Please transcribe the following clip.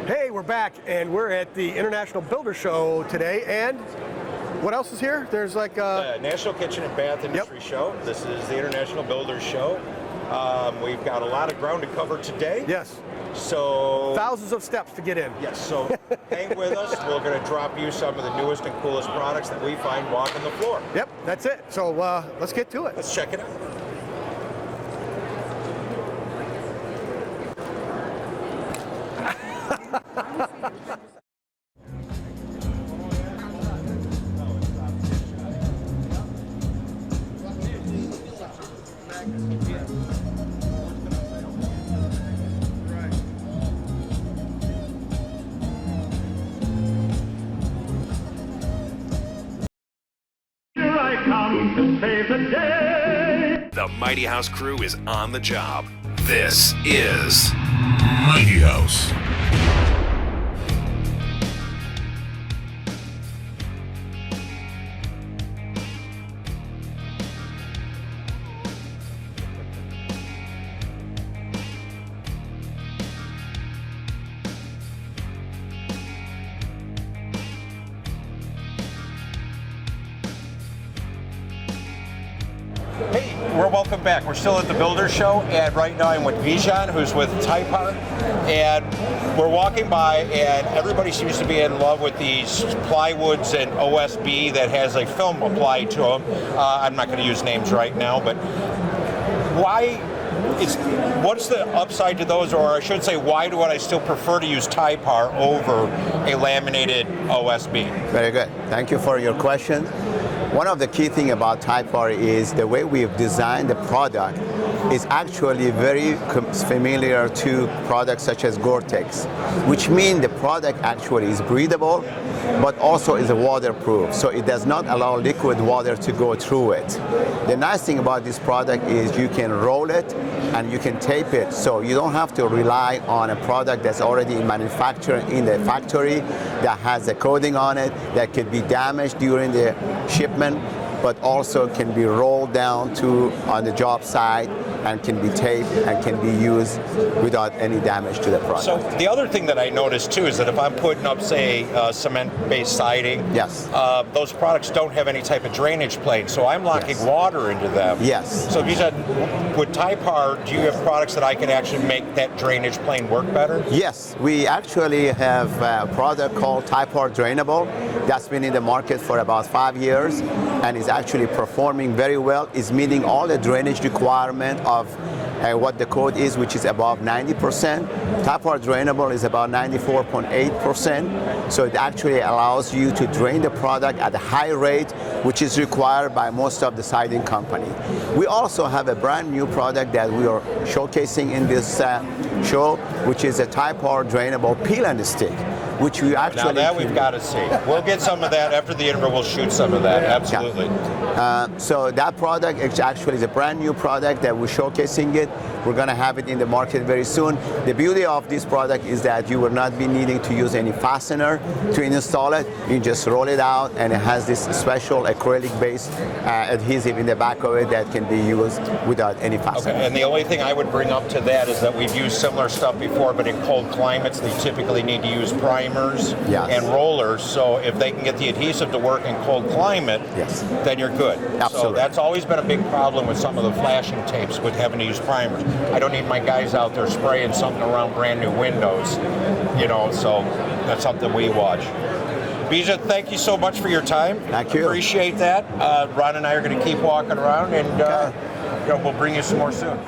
Hey, we're back, and we're at the International Builder Show today, and what else is here? There's like the National Kitchen and Bath Industry Show. This is the International Builders Show. We've got a lot of ground to cover today. Yes. So thousands of steps to get in. Yes, so hang with us. We're going to drop you some of the newest and coolest products that we find walking the floor. Yep, that's it. So let's get to it. Let's check it out. To save the day. The Mighty House crew is on the job. This is Mighty House. Hey, we're welcome back. We're still at the Builder Show, and right now I'm with Bijan, who's with Typar, and we're walking by, and everybody seems to be in love with these plywoods and OSB that has a film applied to them. I'm not going to use names right now, but what's the upside to those, or I should say, why would I still prefer to use Typar over a laminated OSB? Very good. Thank you for your question. One of the key things about Typar is the way we've designed the product is actually very familiar to products such as Gore-Tex, which means the product actually is breathable, but also is waterproof, so it does not allow liquid water to go through it. The nice thing about this product is you can roll it and you can tape it, so you don't have to rely on a product that's already manufactured in the factory that has a coating on it that could be damaged during the shipment, but also can be rolled down to on the job site and can be taped and can be used without any damage to the product. So the other thing that I noticed too is that if I'm putting up, say, cement-based siding, yes, those products don't have any type of drainage plate, so I'm locking water into them. Yes. So you said, with Typar, do you have products that I can actually make that drainage plane work better? Yes, we actually have a product called Typar drainable that's been in the market for about 5 years and is actually performing very well, is meeting all the drainage requirement of what the code is, which is above 90%. Typar drainable is about 94.8%, so it actually allows you to drain the product at a high rate, which is required by most of the siding company. We also have a brand new product that we are showcasing in this show, which is a Typar drainable peel and stick, which we actually... Now that we've got to see. We'll get some of that after the interview. We'll shoot some of that, absolutely. Yeah. So that product actually is a brand new product that we're showcasing it. We're going to have it in the market very soon. The beauty of this product is that you will not be needing to use any fastener to install it. You just roll it out, and it has this special acrylic-based adhesive in the back of it that can be used without any fastener. Okay, and the only thing I would bring up to that is that we've used similar stuff before, but in cold climates, they typically need to use primers and rollers. So if they can get the adhesive to work in cold climate, then you're good. Absolutely. So that's always been a big problem with some of the flashing tapes with having to use primers. I don't need my guys out there spraying something around brand new windows, you know, so that's something we watch. Bijan, thank you so much for your time. Thank you. Appreciate that. Ron and I are going to keep walking around, and you know, we'll bring you some more soon.